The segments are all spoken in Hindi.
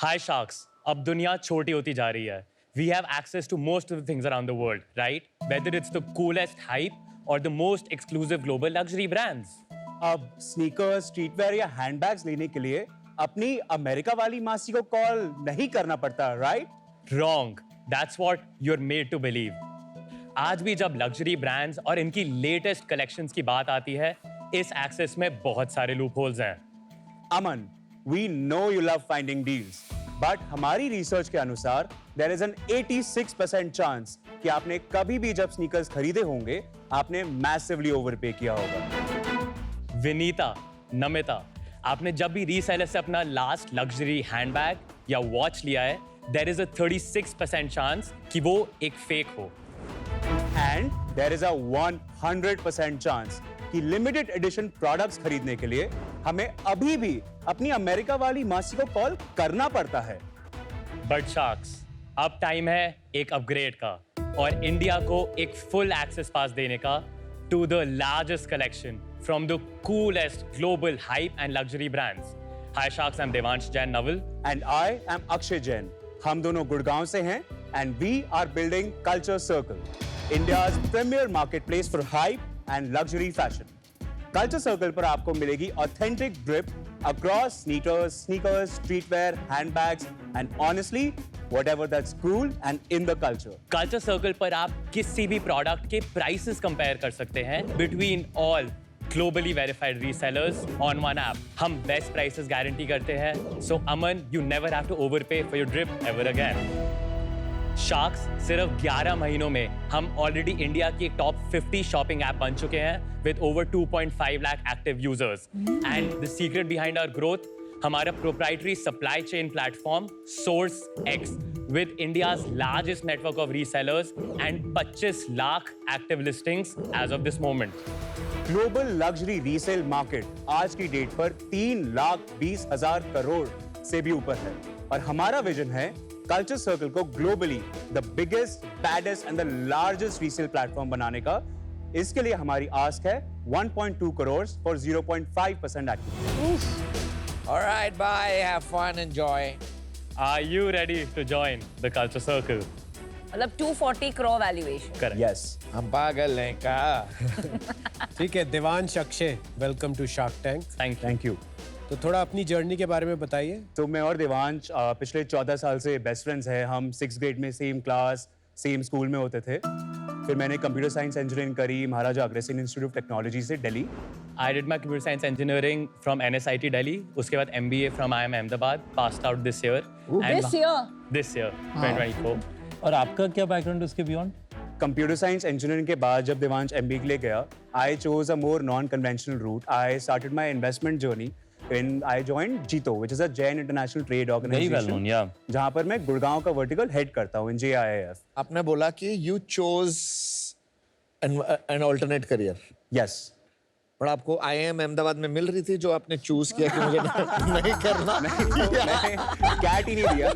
Hi sharks, अब दुनिया छोटी होती जा रही है. We have access to most of the things around the world, right? Whether it's the coolest hype or the most exclusive global luxury brands. अब स्नीकर्स, स्ट्रीटवेयर या हैंडबैग्स लेने के लिए अपनी अमेरिका वाली मासी को कॉल नहीं करना पड़ता, right? Wrong. That's what you're made to believe. आज भी जब लग्जरी ब्रांड्स और इनकी लेटेस्ट कलेक्शंस की बात आती है, इस एक्सेस में बहुत सारे लूपहोल्स हैं. अमन, we know you love finding deals, but हमारी रिसर्च के अनुसार there is an 86% चांस कि आपने कभी भी जब स्नीकर्स खरीदे होंगे, आपने मैसिवली ओवरपे किया होगा. विनीता, नमिता, आपने जब भी रीसेलर से अपना लास्ट लग्जरी हैंडबैग या वॉच लिया है, there is a 36% चांस कि वो एक फेक हो. And there is a 100% chance कि लिमिटेड एडिशन प्रोडक्ट्स खरीदने के लिए हमें अभी भी अपनी अमेरिका वाली मासी को कॉल करना पड़ता है. बट शार्क्स, अब टाइम है एक अपग्रेड का और इंडिया को एक फुल एक्सेस पास देने का to the largest collection from the coolest global hype and luxury brands. Hi sharks, I am Devansh Jain Naval. And I am Akshay Jain. हम दोनों गुड़गांव से हैं and we are building Culture Circle, India's premier marketplace for hype and luxury fashion. Culture Circle पर आपको मिलेगी authentic drip across sneakers, streetwear, handbags, and honestly, whatever that's cool and in the culture. Culture circle पर आप किसी भी प्रोडक्ट के प्राइसेस कंपेयर कर सकते हैं between all globally verified resellers on one app. हम बेस्ट प्राइसेस गारंटी करते हैं. So Aman, you never have to overpay for your drip ever again. Sharks, सिर्फ 11 महीनों में हम ऑलरेडी इंडिया की एक टॉप 50 शॉपिंग ऐप बन चुके हैं with over 2.5 lakh active users. And the secret behind our growth, हमारा proprietary supply chain platform source x with India's largest network of resellers and 25 lakh active listings as of this moment. Global luxury resale market आज की डेट पर 3,20,000 करोड़ से भी ऊपर है और हमारा विजन है कल्चर सर्कल को globally the biggest, baddest and the largest resale platform बनाने का. इसके लिए हमारी आस्क है 1.2 crore for 0.5% activity. All right, bye. Have fun, enjoy. Are you ready to join the Culture Circle? मतलब 240 crore valuation. Correct. Yes. हम पागल हैं का. ठीक है, Devansh, Akshay, welcome to Shark Tank. Thank you. तो थोड़ा अपनी जर्नी के बारे में बताइए. तो मैं और देवांश पिछले 14 साल से बेस्ट फ्रेंड्स हैं. हम 6th ग्रेड में सेम क्लास, सेम स्कूल में होते थे. फिर मैंने कंप्यूटर साइंस इंजीनियरिंग करी Maharaja Agrasen institute of technology से Delhi. I did my computer science engineering from NSIT Delhi. उसके बाद MBA from IIM Ahmedabad. Passed out this year. This year? This year, 2024. और आपका क्या बैकग्राउंड उसके बियॉन्ड? कंप्यूटर साइंस इंजीनियरिंग के बाद जब देवांश MBA के लिए गया, I chose a more non-conventional route. I started my investment journey when I joined JITO, which is a Jain International Trade Organization. Very well known, yeah. जहाँ पर मैं गुड़गांव का वर्टिकल हेड करता हूँ in JIIF. आपने बोला कि you chose an alternate career. Yes. पर आपको IIM अहमदाबाद में मिल रही थी जो आपने चूज किया कि मुझे नहीं करना. मैंने कैट ही नहीं दिया.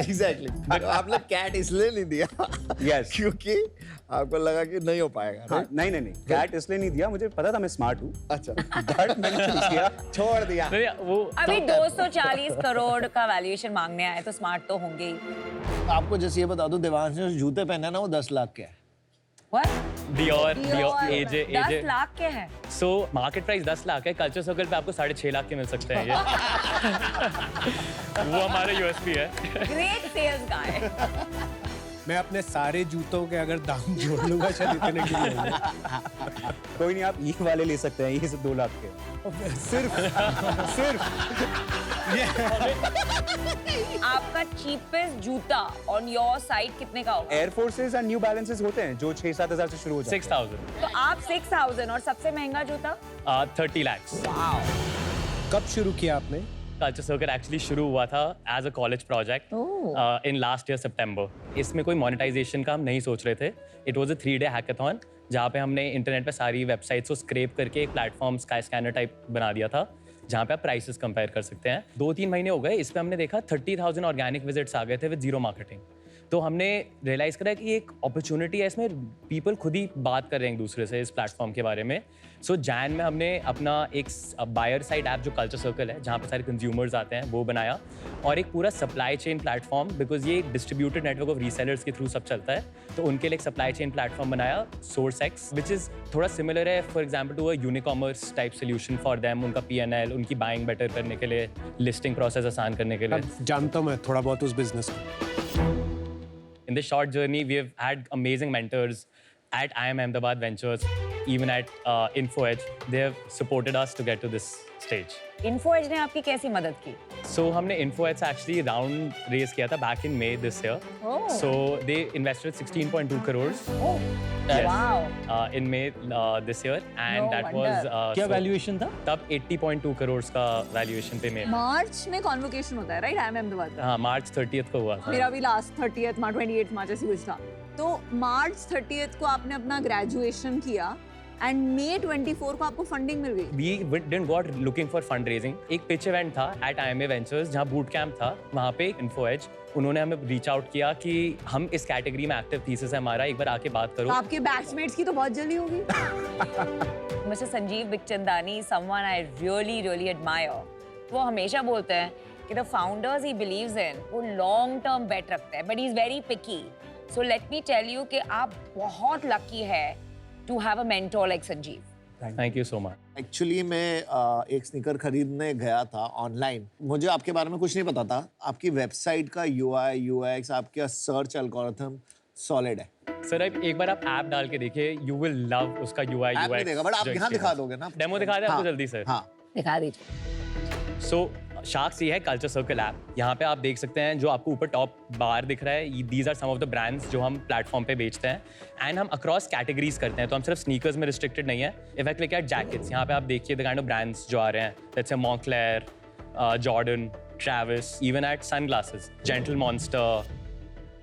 Exactly. आपने कैट इसलिए नहीं दिया Yes. क्योंकि आपको लगा कि नहीं हो पाएगा. हाँ, नहीं कैट इसलिए नहीं दिया, मुझे पता था मैं स्मार्ट हूँ. अच्छा. बट मैंने चूज किया. छोड़ दिया. नहीं, वो अभी 240 करोड़ का वैल्यूएशन मांगने आए तो स्मार्ट तो होंगे ही. आपको जैसे ये बता दो, देवांश ने जो जूते पहने ना वो 10 लाख के है. What? Dior, Dior, AJ. 10 lakh के हैं. So market price 10 लाख है. कल्चर सर्कल पे आपको 6.5 लाख के मिल सकते हैं ये. वो हमारा USP है. Great sales guy. मैं अपने सारे जूतों के अगर दाम जोड़ लूंगा शायद इतने के लिए होंगे. कोई नहीं, आप ये वाले ले सकते हैं, ये सब 2 लाख के. सिर्फ आपका चीपेस्ट जूता ऑन योर साइट कितने का होगा? Air forces and new balances होते हैं जो 6-7 हज़ार से शुरू हो जाते हैं. 6,000. तो आप 6000 और सबसे महंगा जूता? 30 lakhs. कब शुरू किया आपने? कल्चर सर्कल एक्चुअली शुरू हुआ था as a college project in last year सितंबर. इसमें कोई मोनेटाइजेशन का हम नहीं सोच रहे थे. It was a 3-day hackathon जहाँ पे हमने इंटरनेट पे सारी वेबसाइट्स को स्क्रैप करके एक प्लेटफॉर्म स्काई स्कैनर टाइप बना दिया था जहाँ पे आप प्राइसेस कंपेयर कर सकते हैं. 2-3 महीने हो गए. इस पे हमने देखा 30,000 ऑर्गेनिक विजिट्स आ गए थे विद जीरो मार्केटिंग. तो हमने रियलाइज़ करा कि एक अपॉर्चुनिटी है इसमें, पीपल खुद ही बात कर रहे हैं एक दूसरे से इस प्लेटफॉर्म के बारे में। सो जैन में हमने अपना एक बायर साइड ऐप जो कल्चर सर्कल है, जहाँ पे सारे कंज्यूमर्स आते हैं, वो बनाया, और एक पूरा सप्लाई चेन प्लेटफॉर्म, बिकॉज ये एक डिस्ट्रीब्यूटेड नेटवर्क ऑफ रीसेलर्स के थ्रू सब चलता है, तो उनके लिए एक सप्लाई चेन प्लेटफॉर्म बनाया, सोर्सएक्स, विच इज़ थोड़ा सिमिलर है for example to a Unicommerce type solution for them, उनका PNL, उनकी बाइंग बेटर करने के लिए, लिस्टिंग प्रोसेस आसान करने के लिए। जानता हूँ मैं थोड़ा बहुत उस बिजनेस को। In this short journey, we have had amazing mentors at IIM Ahmedabad Ventures, even at InfoEdge. They have supported us to get to this stage. InfoEdge ने आपकी कैसी मदद की? So हमने InfoEdge से actually round raise किया था back in May this year. Oh. So they invested 16.2 crores. Oh. Yes. Wow. In May this year, and No that wonder. was क्या वैल्यूएशन था? तब 80.2 crores का valuation पे May। मार्च में कॉन्वोकेशन होता है राइट IIM अहमदाबाद का? हाँ, March 30th को हुआ था। मेरा भी लास्ट 30th मार्च 28 मार्च ऐसी कुछ था। तो मार्च 30th को आपने अपना ग्रेजुएशन किया एंड मई 24 को आपको फंडिंग मिल गई। We didn't go out looking for fundraising. एक pitch event था at IMA Ventures जहाँ boot camp था, वहाँ पे InfoEdge उन्होंने हमें रीच आउट किया कि हम इस कैटेगरी में एक्टिव थीसिस है हमारा, एक बार आके बात करो। तो आपके बैचमेट्स की तो बहुत जल्दी होगी। Mr. Sanjeev Bikhchandani, someone I really admire. वो हमेशा बोलते हैं कि the founders he believes in वो long term bet रखते हैं, but he is very picky. So let me tell you कि आप बहुत lucky है to have a mentor like Sanjeev. Thank you so much. Actually मैं एक स्नीकर खरीदने गया था ऑनलाइन। मुझे आपके बारे में कुछ नहीं पता था। आपकी वेबसाइट का UI UX, आपका सर्च एल्गोरिथम सॉलिड है। सर एक बार आप ऐप डाल के देखिए, यू विल लव उसका UI ऐप नहीं UX। देगा, बट आप यहाँ दिखा दोगे ना? डेमो दिखा दे आपको हाँ, जल्दी से। हाँ। दिखा दीजिए। सो शार्क्स ये है कल्चर सर्कल ऐप, यहाँ पे आप देख सकते हैं जो आपको ऊपर टॉप बार दिख रहा है, these are some of the brands जो हम प्लेटफॉर्म पे बेचते हैं, एंड हम अक्रॉस कैटेगरीज करते हैं, तो हम सिर्फ स्नीकर्स में रिस्ट्रिक्टेड नहीं है। If I click at jackets, यहाँ पे आप देखिए द काइंड ऑफ ब्रांड्स जो आ रहे हैं, let's say Moncler, Jordan, Travis, even at sunglasses, Gentle Monster,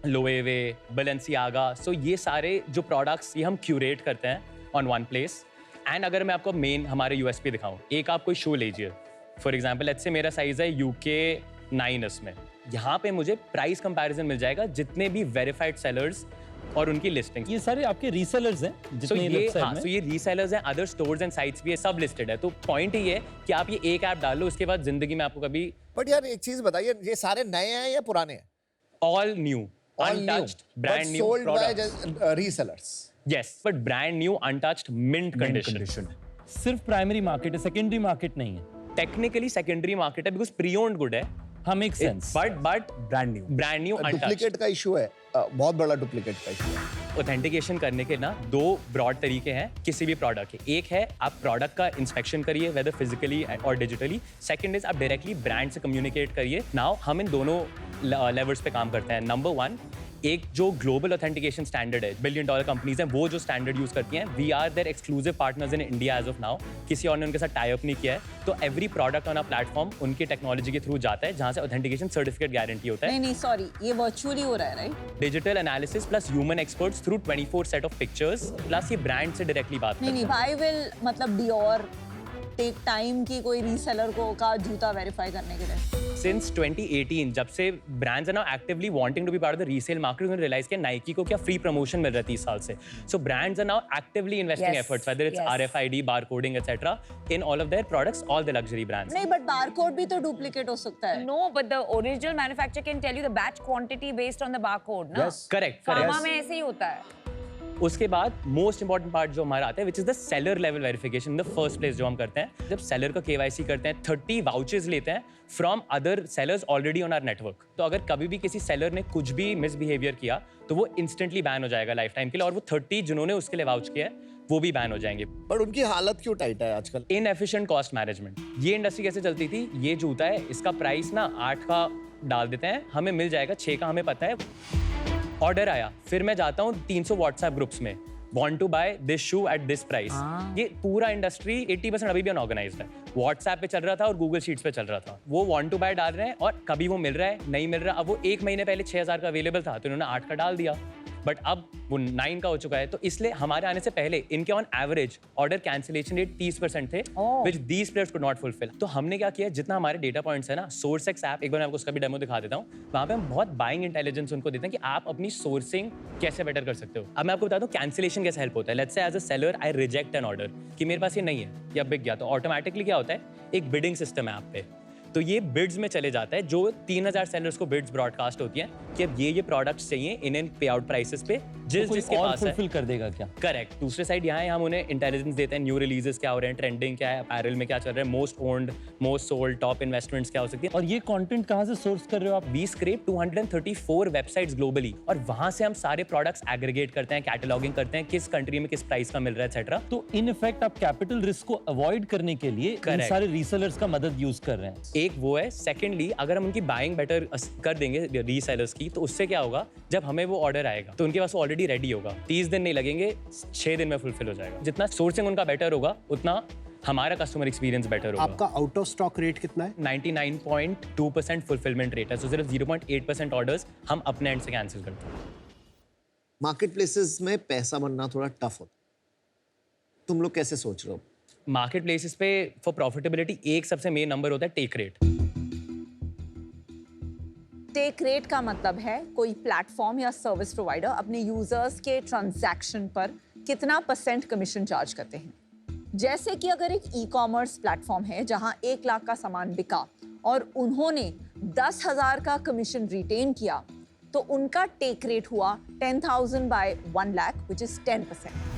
Loewe, Balenciaga. So ये सारे जो प्रोडक्ट्स ये हम क्यूरेट करते हैं ऑन वन प्लेस। एंड अगर मैं आपको मेन हमारे USP दिखाऊं, एक आप कोई शू लीजिए, फॉर एग्जाम्पल लेट्स से मेरा साइज है UK 9S में, यहाँ पे मुझे प्राइस कंपैरिजन मिल जाएगा जितने भी वेरीफाइड सेलर्स और उनकी लिस्टिंग। ये सारे आपके रीसेलर्स हैं So जितने ये वेबसाइट हाँ, में? so ये रीसेलर्स हैं, अदर स्टोर्स एंड साइट्स भी है, सब लिस्टेड है। तो पॉइंट ये है कि आप ये एक ऐप डाल लो, उसके बाद जिंदगी में आपको कभी बट यार एक चीज बताइए, ये सारे नए हैं या पुराने हैं? All new, untouched, brand new sold by products. Resellers. Yes, but brand new, untouched, mint condition. सिर्फ प्राइमरी मार्केट है, सेकेंडरी मार्केट नहीं है। टेक्निकली सेकेंडरी मार्केट है बिकॉज प्री ओन्ड गुड है, हाँ, make sense. But brand new. Untouched. Duplicate का इशू है, बहुत बड़ा डुप्लीकेट का इशू है। ऑथेंटिकेशन करने के ना दो ब्रॉड तरीके हैं किसी भी प्रोडक्ट के। एक है आप प्रोडक्ट का इंस्पेक्शन करिए वेदर फिजिकली और डिजिटली, सेकंड इज आप डायरेक्टली ब्रांड से कम्युनिकेट करिए। नाउ हम इन दोनों लेवल्स पे काम करते हैं। नंबर 1, एक जो ग्लोबल ऑथेंटिकेशन स्टैंडर्ड है, $1 बिलियन कंपनीज हैं वो जो स्टैंडर्ड यूज करती हैं, we are their exclusive partners in India as of now. किसी और ने उनके साथ टाई अप नहीं किया है, तो every product on a platform उनकी टेक्नोलॉजी के थ्रू जाता है, जहां से ऑथेंटिकेशन सर्टिफिकेट गारंटी होता है। नहीं सॉरी, ये वर्चुअली हो रहा है right? Digital analysis plus human experts through 24 set of pictures, plus ये ब्रांड से डायरेक्टली बात नहीं करते हैं। भाई विल मतलब डियोर टेक टाइम की कोई रीसेलर को का जूता वेरीफाई करने के लिए? Since 2018, जब से brands are now actively wanting to be part of the resale market, उन्होंने realize किया नाइकी को क्या free promotion मिल रहा है 30 साल से। So brands are now actively investing Yes, efforts, whether it's yes. RFID, barcoding, etc., in all of their products, all the luxury brands. नहीं बट बारकोड भी तो डुप्लीकेट हो सकता है। No, but the original manufacturer can tell you the batch quantity based on the barcode, ना? Correct, Pharma correct. में ऐसे ही होता है। उसके बाद मोस्ट इंपॉर्टेंट पार्ट जो हमारा आता है, which is the seller level verification, the first place जो हम करते हैं। जब सेलर का KYC करते हैं, 30 वाउचर्स लेते हैं from other sellers already on our network. तो अगर कभी भी किसी सेलर ने कुछ भी मिसबिहेवियर किया तो वो इंस्टेंटली बैन हो जाएगा लाइफ टाइम के लिए, और वो 30 जिन्होंने उसके लिए वाउच किया है वो भी बैन हो जाएंगे। पर उनकी हालत क्यों टाइट है आजकल? Inefficient cost management. ये इंडस्ट्री कैसे चलती थी, ये जूता है, इसका प्राइस ना 8 का डाल देते हैं, हमें मिल जाएगा 6 का, हमें पता है। ऑर्डर आया, फिर मैं जाता हूँ 300 व्हाट्सएप ग्रुप्स में, want to buy this shoe at this price। ये पूरा इंडस्ट्री 80% अभी भी अनऑर्गेनाइज्ड है। व्हाट्सएप पे चल रहा था और गूगल शीट्स पे चल रहा था। वो want to buy डाल रहे हैं और कभी वो मिल रहा है, नहीं मिल रहा। अब वो 1 महीने पहले 6000 का अवेलेबल था तो इन्होंने 8 का डाल दिया। बट अब वो 9 का हो चुका है, तो इसलिए हमारे आने से पहले इनके on average order cancellation rate 30% थे, which these players could not fulfil. तो हमने क्या किया, जितना हमारे डेटा पॉइंट्स है ना, सोर्सेक्स ऐप, एक बार मैं आपको उसका भी डेमो दिखा देता हूँ, वहाँ पे हम बहुत बाइंग इंटेलिजेंस उनको देते हैं कि आप अपनी सोर्सिंग कैसे बेटर कर सकते हो। अब मैं आपको बता दूँ कैंसिलेशन कैसे हेल्प होता है। Let's say as a seller I reject an order कि मेरे पास ये नहीं है या बिक गया, तो ऑटोमेटिकली क्या होता है, एक बिडिंग सिस्टम है आप पे, तो ये बिड्स में चले जाता है, जो 3000 सेलर्स को बिड्स ब्रॉडकास्ट होती हैं कि अब ये प्रोडक्ट्स चाहिए इन पे आउट प्राइसेस पे, जिसके और पास है। फुलफिल कर देगा क्या? करेक्ट। दूसरे साइड यहाँ है, हम उन्हें इंटेलिजेंस देते हैं, न्यू रिलीजेस क्या हो रहे हैं, ट्रेंडिंग क्या है, अपैरल में क्या चल रहा है, most owned, most sold, top investments क्या हो सकती है। और ये कंटेंट कहाँ से सोर्स कर रहे हो आप? वी स्क्रैप 234 वेबसाइट्स ग्लोबली, और वहां से हम सारे प्रोडक्ट्स एग्रीगेट करते हैं, कैटलॉगिंग करते हैं, किस कंट्री में किस प्राइस का मिल रहा है एक्सेट्रा। तो इन इफेक्ट आप कैपिटल रिस्क को अवॉइड करने के लिए इन Correct. सारे रीसेलर्स का मदद यूज कर रहे हैं। एक वो है। सेकेंडली, अगर हम उनकी बाइंग बेटर कर देंगे रीसेलर्स की, तो उससे क्या होगा, जब हमें वो ऑर्डर आएगा तो उनके पास ऑलरेडी रेडी होगा, 30 दिन नहीं लगेंगे, 6 दिन में फुलफिल हो जाएगा। जितना सोर्सिंग उनका बेटर होगा, उतना हमारा कस्टमर एक्सपीरियंस बेटर होगा। आपका आउट ऑफ स्टॉक रेट कितना है? 99.2% फुलफिलमेंट रेट है, तो सिर्फ 0.8% ऑर्डर्स हम अपने एंड से कैंसिल करते हैं। मार्केट प्लेसेस में पैसा बनना थोड़ा टफ होता है, तुम लोग कैसे सोच रहे हो? मार्केट प्लेसेस पे फॉर प्रॉफिटेबिलिटी एक सबसे मेन नंबर होता है टेक रेट। टेक रेट का मतलब है कोई प्लेटफॉर्म या सर्विस प्रोवाइडर अपने यूजर्स के ट्रांजैक्शन पर कितना % कमीशन चार्ज करते हैं। जैसे कि अगर एक ई कॉमर्स प्लेटफॉर्म है जहां 1 लाख का सामान बिका और उन्होंने 10,000 का कमीशन रिटेन किया, तो उनका टेक रेट हुआ 10,000 by 1 lakh, which is 10%।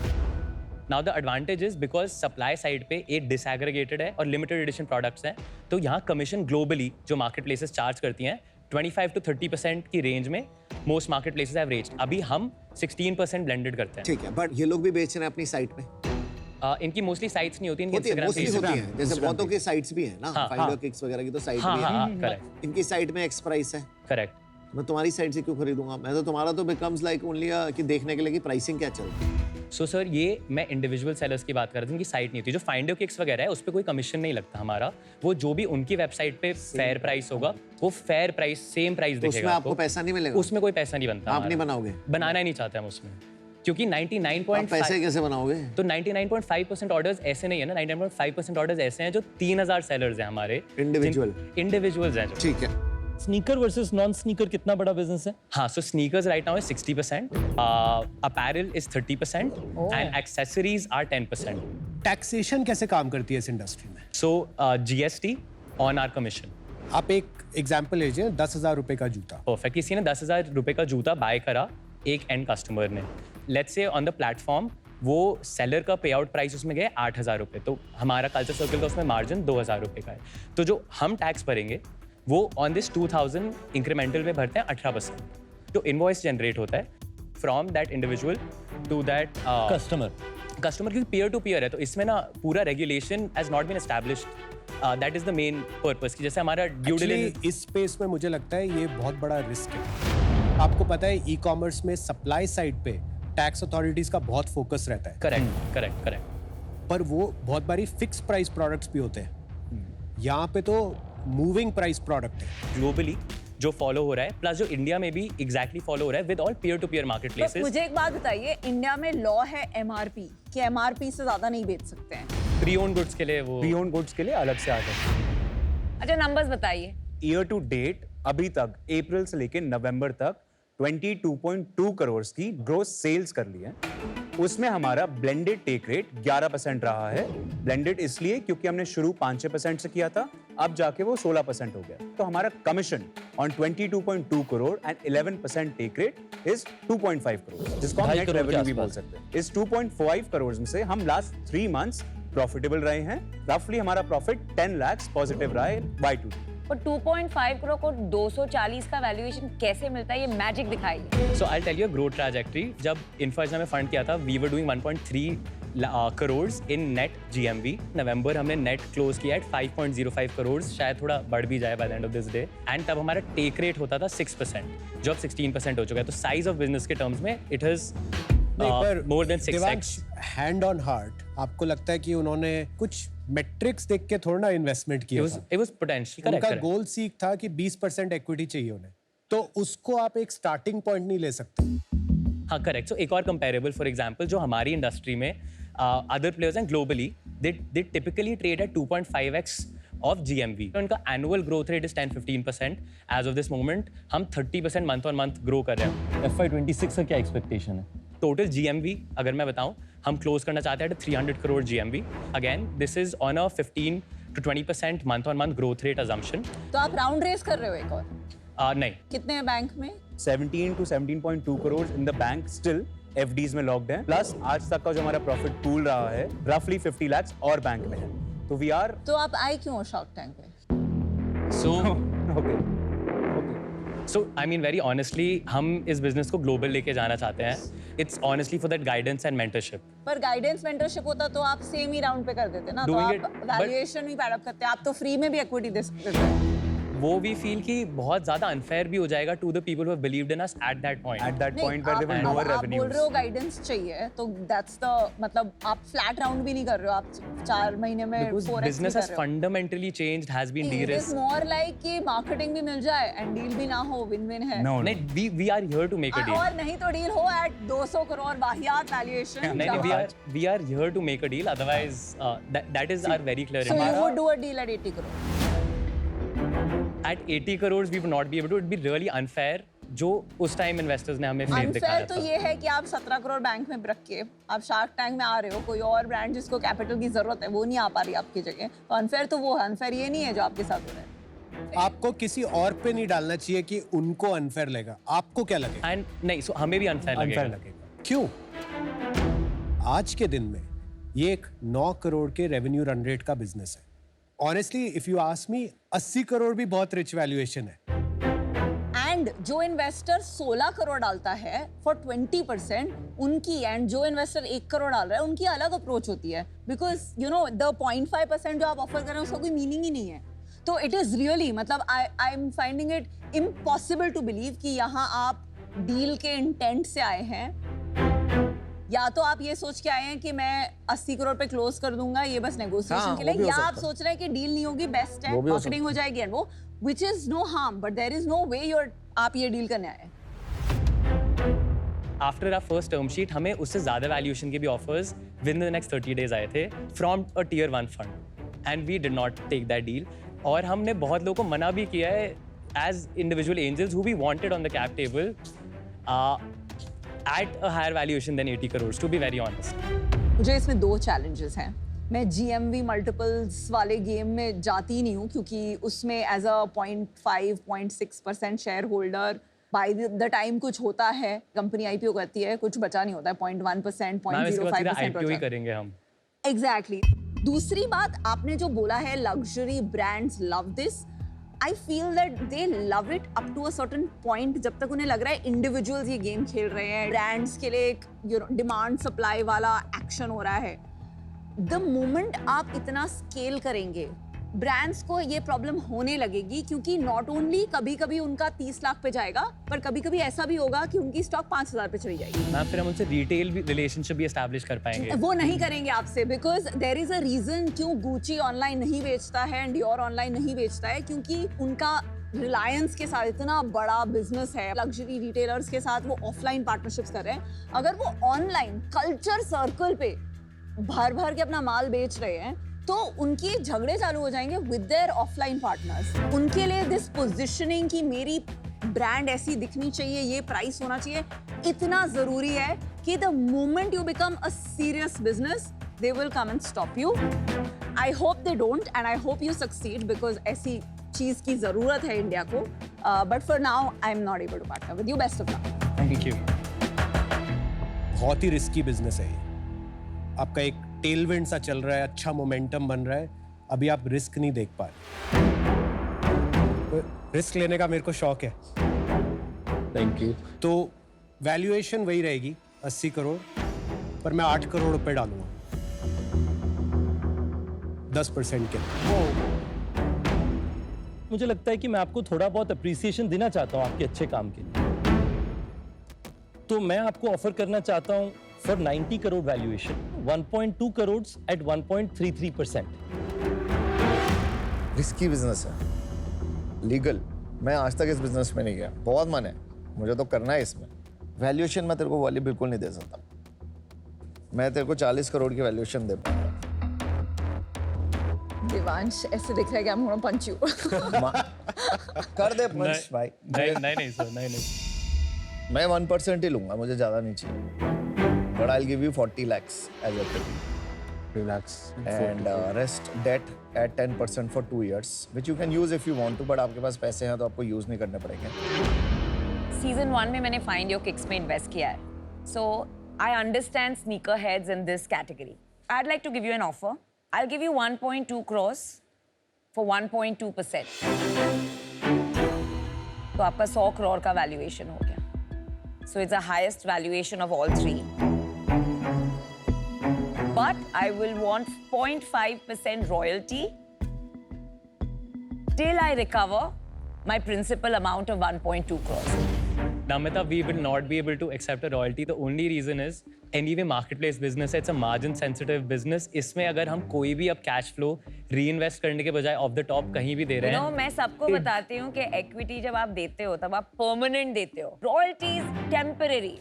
Now the advantage is because supply side पे एक डिसएग्रीगेटेड है और लिमिटेड एडिशन प्रोडक्ट्स हैं, तो यहाँ कमीशन ग्लोबली जो मार्केट प्लेसेस चार्ज करती हैं 25 to 30% की रेंज में most market places have reached. अभी हम 16% ब्लेंडेड करते हैं। ठीक है, बट ये लोग भी बेच रहे हैं अपनी साइट पे? इनकी मोस्टली साइट्स नहीं होती, इनकी होती है, Instagram मोस्टली पेज होती है। है, जैसे बहुतों की साइट्स भी हैं ना, हाँ, फाइंडर हाँ। किक्स वगैरह की तो साइट हाँ भी हाँ है। हाँ, करेक्ट इनकी साइट में एक्स प्राइस है, करेक्ट। मैं तुम्हारी साइट से क्यों खरीदूंगा? मैं तो तुम्हारा तो बिकम्स लाइक ओनली कि देखने के लिए कि प्राइसिंग क्या चल रही है। सो सर, ये मैं इंडिविजुअल सेलर्स की बात कर रहा था, जिनकी साइट नहीं होती। जो फाइंडर किक्स वगैरह है, उस पर कोई कमीशन नहीं लगता हमारा। वो जो भी उनकी वेबसाइट पे फेयर प्राइस होगा, वो फेयर प्राइस, सेम प्राइस तो उसमें दिखेगा आपको पैसा नहीं मिलेगा? उसमें कोई पैसा नहीं बनता। आप नहीं बनाओगे? बनाना ही नहीं चाहते हम उसमें, क्योंकि आप 99.5 पैसे कैसे बनाओगे? तो 99.5% ऑर्डर्स ऐसे नहीं है ना, 99.5% ऑर्डर्स ऐसे हैं जो 3000 सेलर्स हैं हमारे इंडिविजुअल्स हैं जो। ठीक है। स्नीकर वर्सेस नॉन स्नीकर कितना बड़ा बिजनेस है? हाँ, so sneakers right now is 60%, apparel is 30% and accessories are 10%। Taxation कैसे काम करती है इस इंडस्ट्री में? So GST on are commission. आप एक एग्जांपल लीजिए, 10,000 रुपए का जूता। परफेक्ट। किसी ने 10,000 रुपए का जूता बाय करा एक एंड कस्टमर ने, let's say on the platform वो सेलर का पे आउट प्राइस उसमें गए 8,000 रुपए, तो हमारा कल्चर सर्कल का उसमें मार्जिन 2,000 रुपए का है। तो जो हम टैक्स भरेंगे वो ऑन दिस 2,000 इंक्रीमेंटल में भरते हैं 18%। जो इनवॉइस जनरेट होता है from that individual to that customer क्योंकि पीयर टू पीयर है, तो इसमें ना पूरा regulation has not been established. That is the main purpose कि जैसे हमारा ड्यू Actually, डिलिजेंस। इस स्पेस में मुझे लगता है ये बहुत बड़ा रिस्क है। आपको पता है ई कॉमर्स में सप्लाई साइड पे टैक्स अथॉरिटीज का बहुत फोकस रहता है, करेक्ट करेक्ट करेक्ट। पर वो बहुत बारी फिक्स प्राइस प्रोडक्ट्स भी होते हैं। यहाँ पे तो मूविंग प्राइस प्रोडक्ट है। ग्लोबली जो फॉलो हो रहा है, प्लस जो इंडिया में भी एग्जैक्टली फॉलो हो रहा है with all peer to peer market तो प्लेसेस। मुझे एक बात बताइए, इंडिया में लॉ है MRP कि MRP से ज्यादा नहीं बेच सकते हैं। प्री ओन गुड्स के लिए वो प्री ओन गुड्स के लिए अलग से आ जाता है। अच्छा, नंबर्स बताइए। ईयर टू डेट अभी तक अप्रैल से लेकर नवंबर तक 22.2 करोड़ की ग्रोस सेल्स कर ली है। उसमें हमारा ब्लेंडेड टेक रेट 11% रहा है। ब्लेंडेड इसलिए क्योंकि हमने शुरू 5-6% से किया था, अब जाके वो 16% हो गया। तो हमारा commission on 22.2 crore and 11% take rate is 2.5 crore, जिसको हम 2.5 नेट करोड़ के रेवेन्यू भी बोल आसपास। सकते हैं। इस 2.5 करोड़ में से हम लास्ट 3 मंथ्स प्रॉफिटेबल रहे हैं। रफली हमारा प्रॉफिट 10 लाख पॉजिटिव रहा है Y2। और 2.5 करोड़ को 240 का वैल्यूएशन कैसे मिलता है, ये मैजिक दिखाइए। So I tell you growth trajectory. जब इन्फोसिस में फंड किया था, we were doing 1.3 crore in net GMV। नवंबर हमने नेट क्लोज किया एट 5.05 करोड़, शायद थोड़ा बढ़ भी जाए by the end of this day. And तब हमारा टेक रेट होता था 6%, जो अब 16% हो चुका है। तो साइज ऑफ बिजनेस के टर्म्स में it is more than 6x। Hand on heart, आपको लगता है कि उन्होंने कुछ मेट्रिक्स देख के थोड़ा ना इन्वेस्टमेंट किया था? It was potential, उनका correct. गोल सीख था कि 20% इक्विटी चाहिए उन्हें, तो उसको आप एक स्टार्टिंग पॉइंट नहीं ले सकते। हाँ करेक्ट. सो एक और कंपेरेबल फॉर एग्जांपल जो हमारी इंडस्ट्री में अदर प्लेयर्स हैं globally they typically trade at 2.5x of GMV. उनका annual growth rate is 10-15%. As of this moment हम 30% मंथ ऑन मंथ ग्रो कर रहे हैं. FY26 का क्या एक्सपेक्टेशन है? टोटल GMV अगर मैं बताऊं हम क्लोज करना चाहते हैं 300 crore GMV. Again this is on a 15 to 20% month on month growth rate assumption. तो आप राउंड रेस कर रहे हो एक और? नहीं. कितने हैं बैंक में? 17 to 17.2 crores in the bank still FDs में लॉक्ड हैं. प्लस आज तक का जो हमारा प्रॉफिट पूल रहा है रफली 50 lakhs और बैंक में है. तो वी आर तो आप आए क्यों हो शार्क टैंक पे? So okay. So I mean very honestly हम इस बिजनेस को ग्लोबल लेके जाना चाहते हैं. It's honestly for that guidance and mentorship. पर गाइडेंस मेंटरशिप होता तो आप सेम ही राउंड पे कर देते ना. तो Doing आप it, but- वैल्यूएशन भी पैड अप करते. आप तो फ्री में भी इक्विटी दे सकते थे. वो भी फील कि बहुत ज्यादा अनफेयर भी हो जाएगा to the people who believed in us at that point. At that नहीं, point where they were आप lower बोल रहे revenues. हो गाइडेंस चाहिए तो दैट्स द मतलब आप फ्लैट राउंड भी नहीं कर रहे हो. आप 4 महीने में Because 4x business भी has कर रहे हो. fundamentally changed, has been It is de-risked. more like कि मार्केटिंग भी मिल जाए एंड डील भी ना हो. विन विन है. No, no. नहीं, we are here to make a deal. और नहीं तो डील हो एट 200 करोड़ वाहियात वैल्यूएशन. नहीं, we are here to make a deal. Otherwise, that is our very clear. So you intent. would do a deal at 80 crore. At 80 crores, we would not be able to. It would be really unfair. जो उस टाइम इन्वेस्टर्स ने हमें फेथ दिखाया अनफेयर तो ये है कि आप 17 करोड़ बैंक में रख के आप शार्क टैंक में आ रहे हो. कोई और ब्रांड जिसको कैपिटल की जरूरत है वो नहीं आ पा रही आपकी जगह. तो अनफेयर तो वो है. अनफेयर ये नहीं है जो आपके साथ हो रहा है. आपको किसी और पे नहीं डालना चाहिए कि उनको अनफेयर लगेगा. आपको क्या लगेगा? एंड नहीं, सो हमें भी अनफेयर अनफेयर लगेगा. लगेगा. क्यों? आज के दिन में ये एक 9 करोड़ के रेवेन्यू रन रेट का बिजनेस है. Honestly if you ask me 80 crore भी बहुत रिच वैल्यूएशन है. एंड जो इन्वेस्टर 16 करोड़ डालता है फॉर 20% उनकी एंड जो इन्वेस्टर 1 करोड़ डाल रहा है उनकी अलग अप्रोच होती है. बिकॉज यू नो द 0.5% जो आप ऑफर कर रहे हैं उसका कोई मीनिंग ही नहीं है. तो इट इज रियली मतलब I am finding it impossible to believe कि यहाँ आप डील के इंटेंट से आए हैं. या तो आप ये सोच के आए हैं कि मैं 80 करोड़ पे क्लोज कर दूंगा ये बस नेगोशिएशन हाँ, के वो भी लिए. हो या आप सकता है. सोच रहे हैं कि डील नहीं होगी बेस्ट है वो भी हो मार्केटिंग हो जाएगी एंड वो which is no harm but there is no way आप ये डील करने आए. After our first term sheet हमें उससे ज्यादा वैल्यूएशन के भी offers within the next 30 days आए थे from a tier 1 fund and we did not take that deal. और हमने बहुत लोगों को मना भी किया है as individual angels who we wanted on the cap table at a higher valuation than 80 crores to be very honest. मुझे इसमें 2 challenges हैं. मैं GMV multiples वाले गेम में जाती नहीं हूँ क्योंकि उसमें as a 0.5-0.6% shareholder by the time कुछ होता है कंपनी IPO करती है कुछ बचा नहीं होता है. 0.1% मैम इसके बाद सीधा 0.05% IPO ही बचा. करेंगे हम. एग्जैक्टली. दूसरी बात आपने जो बोला है luxury brands love this. I feel that they love it up to a certain point जब तक उन्हें लग रहा है इंडिविजुअल्स ये गेम खेल रहे हैं. ब्रांड्स के लिए एक डिमांड सप्लाई वाला एक्शन हो रहा है. द मोमेंट आप इतना स्केल करेंगे ब्रांड्स को ये प्रॉब्लम होने लगेगी क्योंकि नॉट ओनली कभी कभी उनका 30 लाख पे जाएगा पर कभी कभी ऐसा भी होगा कि उनकी स्टॉक 5,000 पे चली जाएगी. मैम फिर हम उनसे रिटेल भी रिलेशनशिप भी एस्टैब्लिश कर पाएंगे. वो नहीं करेंगे आपसे because there is a reason क्यों गुची ऑनलाइन नहीं बेचता है एंड डियोर ऑनलाइन नहीं बेचता है क्योंकि उनका रिलायंस के साथ इतना बड़ा बिजनेस है. लग्जरी रिटेलर्स के साथ वो ऑफलाइन पार्टनरशिप्स कर रहे हैं. अगर वो ऑनलाइन कल्चर सर्कल पे भर भर के अपना माल बेच रहे हैं तो उनके झगड़े चालू हो जाएंगे विद देयर ऑफलाइन पार्टनर्स. उनके लिए दिस पोजिशनिंग की मेरी ब्रांड ऐसी दिखनी चाहिए ये प्राइस होना चाहिए इतना जरूरी है कि the moment you become a serious business they will come and stop you. I hope they don't and I hope you succeed because ऐसी चीज की जरूरत है इंडिया को. But for now I am not able to partner with you. Best of luck. Thank you. बहुत ही रिस्की बिजनेस है ये. आपका एक टेलविंड सा चल रहा है अच्छा मोमेंटम बन रहा है. अभी आप रिस्क नहीं देख पा रहे. रिस्क लेने का मेरे को शौक है. Thank you. तो वैल्यूएशन वही रहेगी 80 करोड़ पर मैं 8 करोड़ रुपए डालूंगा 10% के. मुझे लगता है कि मैं आपको थोड़ा बहुत अप्रिसिएशन देना चाहता हूँ आपके अच्छे काम के लिए. तो मैं आपको ऑफर करना चाहता हूँ for 90 crore valuation 1.2 crore at 1.33%. Risky business है. लीगल. मैं आज तक इस बिजनेस में नहीं गया. बहुत मन है मुझे तो करना है इसमें. वैल्यूएशन मैं तेरे को वाली बिल्कुल नहीं दे सकता। मैं तेरे को 40 करोड़ की वैल्यूएशन दे पाऊंगा। देवांश ऐसे दिख रहा है कि I'm gonna punch you. कर दे पंच भाई। नहीं सर, नहीं। मैं 1% ही लूंगा, मुझे ज्यादा नहीं चाहिए। But I'll give you 40 lakhs as a equity. Relax. And rest debt at 10% for 2 years, which you can use if you want to, but आपके पास पैसे हैं तो आपको यूज नहीं करने पड़ेंगे। सीजन 1 में मैंने फाइंड योर किक्स में इन्वेस्ट किया है, so I understand sneaker heads in this category. I'd like to give you an offer. I'll give you 1.2 crores for 1.2%. तो आपका 100 करोड़ का वैल्यूएशन हो गया। So it's the highest valuation of all three. But I will want 0.5% royalty till I recover my principal amount of 1.2 crores. Namita, we will not be able to accept a royalty. The only reason is, anyway, marketplace business है, it's a margin sensitive business. इसमें अगर हम कोई भी अब cash flow reinvest करने के बजाय off the top कहीं भी दे रहे हैं, मैं सबको बताती हूँ कि equity जब आप देते हो तब आप permanent देते हो, royalties temporary.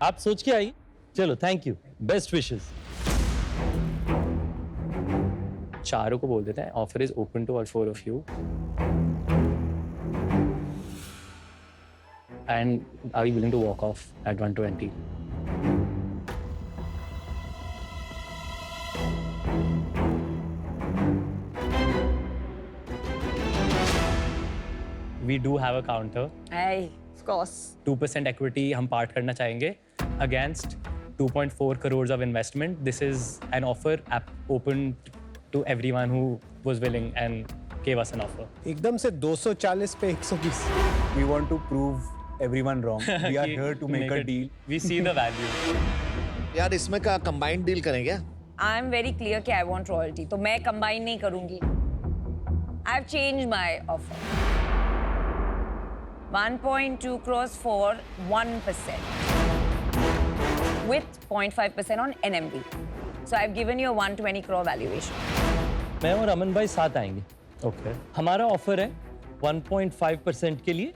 आप सोच के आई, चलो थैंक यू, बेस्ट विशेस। चारों को बोल देते हैं, offer is open to all 4 of you. And are you willing to walk off at 120? We do have a counter. Hey. Of course. 2% equity हम पार्ट करना चाहेंगे against 2.4 crores of investment. This is an offer open to everyone who was willing and gave us an offer. एकदम से 240 पे 120। We want to prove everyone wrong. We are here to make a deal. We see the value. यार इसमें का कंबाइंड डील करेंगे? I'm very clear कि I want royalty, तो मैं combine नहीं करूँगी। I've changed my offer. 1.2 crores for 1% with 0.5% on NMD. So I've given you a 120 crore valuation. मैं और अमन भाई साथ आएंगे। Okay. हमारा ऑफर है 1.5% के लिए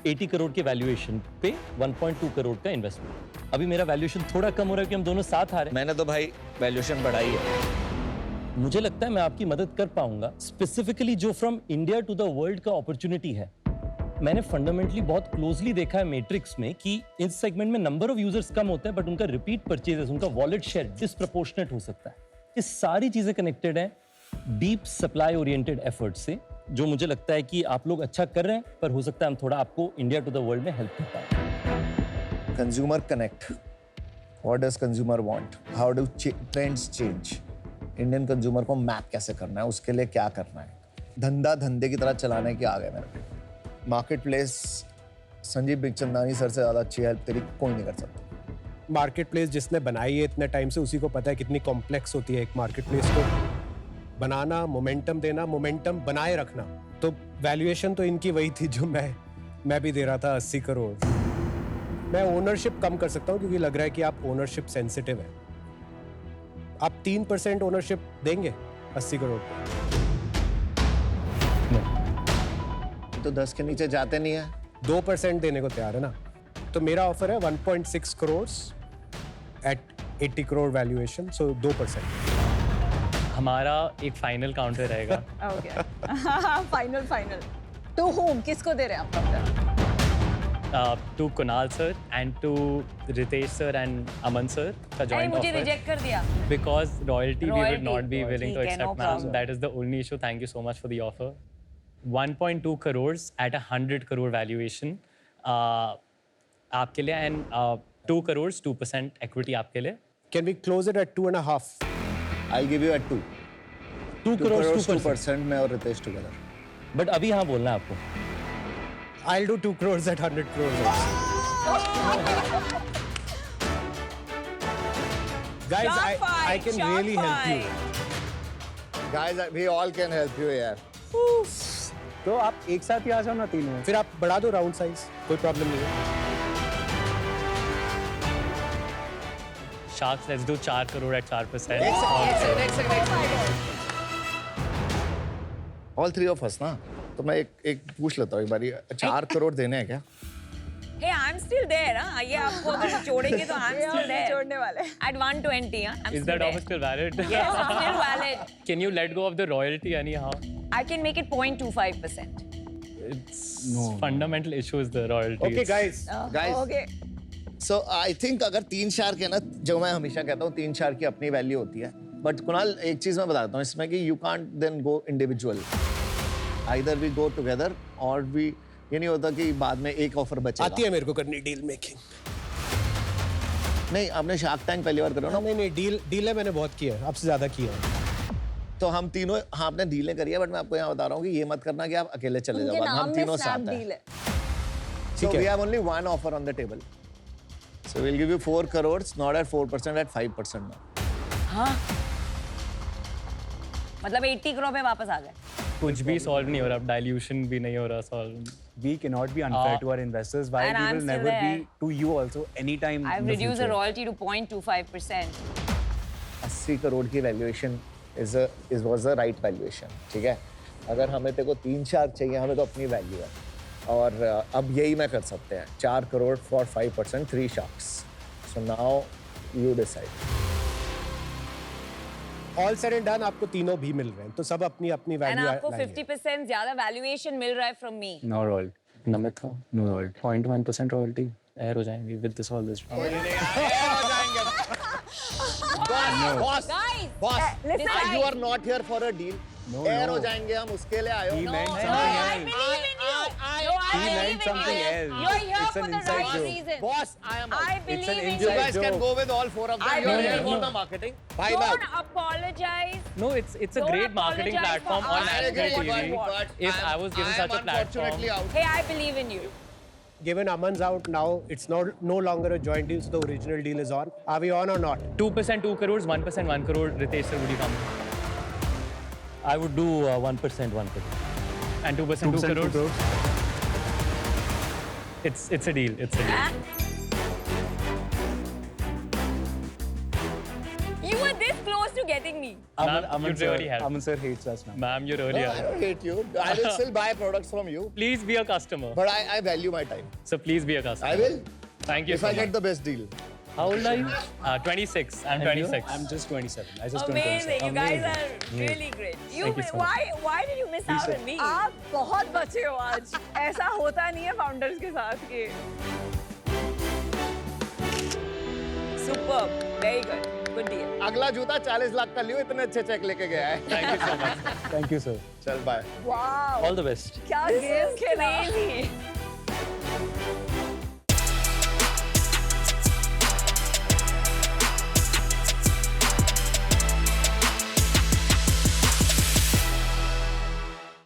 80 करोड़ के वैल्यूएशन पे 1.2 करोड़ का इन्वेस्टमेंट। अभी मेरा वैल्यूएशन थोड़ा कम हो रहा है कि हम दोनों साथ आ रहे मैंने तो भाई वैल्यूएशन बढ़ाई है। हैं। मुझे लगता है मैं आपकी मदद कर पाऊंगा, स्पेसिफिकली जो from India to the world का अपॉर्चुनिटी है। मैंने फंडामेंटली बहुत क्लोजली देखा है मैट्रिक्स में कि इस सेगमेंट में नंबर ऑफ यूजर्स कम होते हैं बट उनका रिपीट परचेजेस, उनका वॉलेट शेयर डिसप्रोपोर्शनेट हो सकता है। ये सारी चीजें कनेक्टेड हैं डीप सप्लाई ओरिएंटेड एफर्ट से, जो मुझे लगता है कि आप लोग अच्छा कर रहे हैं, पर हो सकता है हम थोड़ा आपको इंडिया टू द वर्ल्ड में हेल्प कर पाएं। Consumer connect, what does consumer want, how do trends change, Indian consumer को मैप कैसे करना है, उसके लिए क्या करना है, धंधा धंधे की तरह चलाने की आ गए मेरे पे। Market place Sanjeev Bikhchandani sir से ज़्यादा अच्छी हेल्प तेरी कोई नहीं कर सकता। मार्केट प्लेस जिसने बनाई है इतने टाइम से, उसी को पता है कितनी कॉम्प्लेक्स होती है एक मार्केट प्लेस को बनाना, मोमेंटम देना, मोमेंटम बनाए रखना। तो वैल्यूएशन तो इनकी वही थी जो मैं भी दे रहा था, 80 करोड़। मैं ओनरशिप कम कर सकता हूँ क्योंकि लग रहा है कि आप ओनरशिप सेंसिटिव है। आप 3% ओनरशिप देंगे 80 करोड़ तो 10 के नीचे जाते नहीं है। 2% देने को तैयार है ना। तो मेरा ऑफर है 1.6 करोड़ एट 80 करोड़ वैल्यूएशन, सो 2%। हमारा एक फाइनल काउंटर रहेगा। Okay. फाइनल। To whom? किसको दे रहे हैं आप? To Kunal sir and to Ritesh sir and Aman sir का अरे joint मुझे offer. रिजेक्ट कर दिया। Because royalty we would not be willing to ठीक है, no accept, ma'am. problem. That is the only issue. Thank you so much for the offer. 1.2 crores at 100 crore valuation आपके लिए, and 2 crores 2% equity आपके लिए। Can we close it at 2.5? I'll give you at 2. 2 crore 2%। 2% में और रितेश टुगेदर। बट अभी हाँ बोलना है आपको। I'll do 2 crores at 100 crores also. Guys, I can really help you. Guys, we all can help you यार। तो आप एक साथ ही आ जाओ ना तीनों। फिर आप बढ़ा दो राउंड साइज, कोई प्रॉब्लम नहीं है। Sharks, let's do 4 crore at 4%. All three of us ना। तो मैं एक पूछ लेता हूँ एक बारी, 4 करोड़ देने हैं क्या? I'm still there. हाँ, ये आपको अगर छोड़ेंगे तो I'm still there. छोड़ने वाले At 120, हाँ, I'm Is still that there. offer still valid? Yes, it's still valid. Can you let go of the royalty anyhow? I can make it 0.25%. It's fundamental issue is the royalty. Okay, guys. Guys. Okay so I think अगर 3 शार के ना, जो मैं हमेशा कहता हूँ 3 शार की अपनी वैल्यू होती है, बट कुणाल एक चीज मैं बताता हूँ इसमें कि you can't then go individual, either we go together और वी, ये नहीं होता कि बाद में एक ऑफर बचेगा। आती है मेरे को करनी डील मेकिंग। नहीं, आपने शार्क टैंक पहली बार करो ना, नहीं डील है, मैंने बहुत किया है, आपसे ज्यादा किया है। तो हम तीनों, हाँ आपने डीलें करी है, बट मैं आपको यहाँ बता रहा हूँ कि ये मत करना कि आप अकेले चले उनके जाओ, हम नाम में तीनों स्नैप साथ डील हैं। है So we have only one offer on the table. So we'll give you 4 crores, not at 4%, at 5% now. हाँ. मतलब 80 करोड़ पे वापस आ गए. कुछ भी solve नहीं हो रहा, डाइल्यूशन भी नहीं हो रहा solve. We cannot be unfair to our investors, while And we I'm will still never there. be to you also anytime I've in the reduced the future. royalty to 0.25%. 80 crore की valuation was the right valuation, ठीक है? अगर हमें तेरे को 3 शार्क चाहिए, हमें तो अपनी वैल्यू है, और अब यही मैं कर सकते हैं, 4 crore for 5%, 3 sharks. So now you decide. All said and done आपको तीनों भी मिल रहे हैं, तो सब अपनी अपनी And वैल्यू आपको 50% ज्यादा valuation मिल रहा है from me. No royalty. Namit था. No royalty. 0.1% royalty. Air हो जाएंगे with this all this. Boss, Guys, boss, listen. you are not here for a deal. Air हो जाएंगे हम, उसके लिए आए हो। He meant No, something I else. believe in you. No, I He believe meant in something you. else. You're here It's for an the inside right joke. reason. Boss, I am out. I believe an in inside You you. guys can go with all 4 of them. I You're believe here for you. the marketing. Bye now. Don't apologize. No, it's a Don't great marketing apologize platform for on I national agree, TV. but If I was given such a unfortunately platform. out. Hey, I believe in you. Given Aman's out now, it's no longer a joint deal, so the original deal is on. Are we on or not? 2% 2 crores, 1% 1 crore. Ritesh sir, would you come? I would do 1%, 1 crore. And 2% 2 crores. It's a deal. It's a deal. You were this close to getting me. Ma'am, you really helped. Aman sir hates us now. Ma'am, you really No, I are. don't hate you. I will still buy products from you, Please be a customer. but I value my time. So please be a customer. I will, Thank you if so I get much. the best deal. How old are you? 26. I'm And you? 26. I'm just 27. I just turned Amazing. 27. You guys are really great. Thank you so much. Why did you miss out on me? आप बहुत बचे हो आज ऐसा होता नहीं है फाउंडर्स के साथ के Superb. Very good. Good deal. अगला जूता 40 लाख का लियो, इतने अच्छे चेक लेके गया है। Thank you so much. Thank you, sir. चल bye. Wow All the best. क्या गेम खेला Crazy.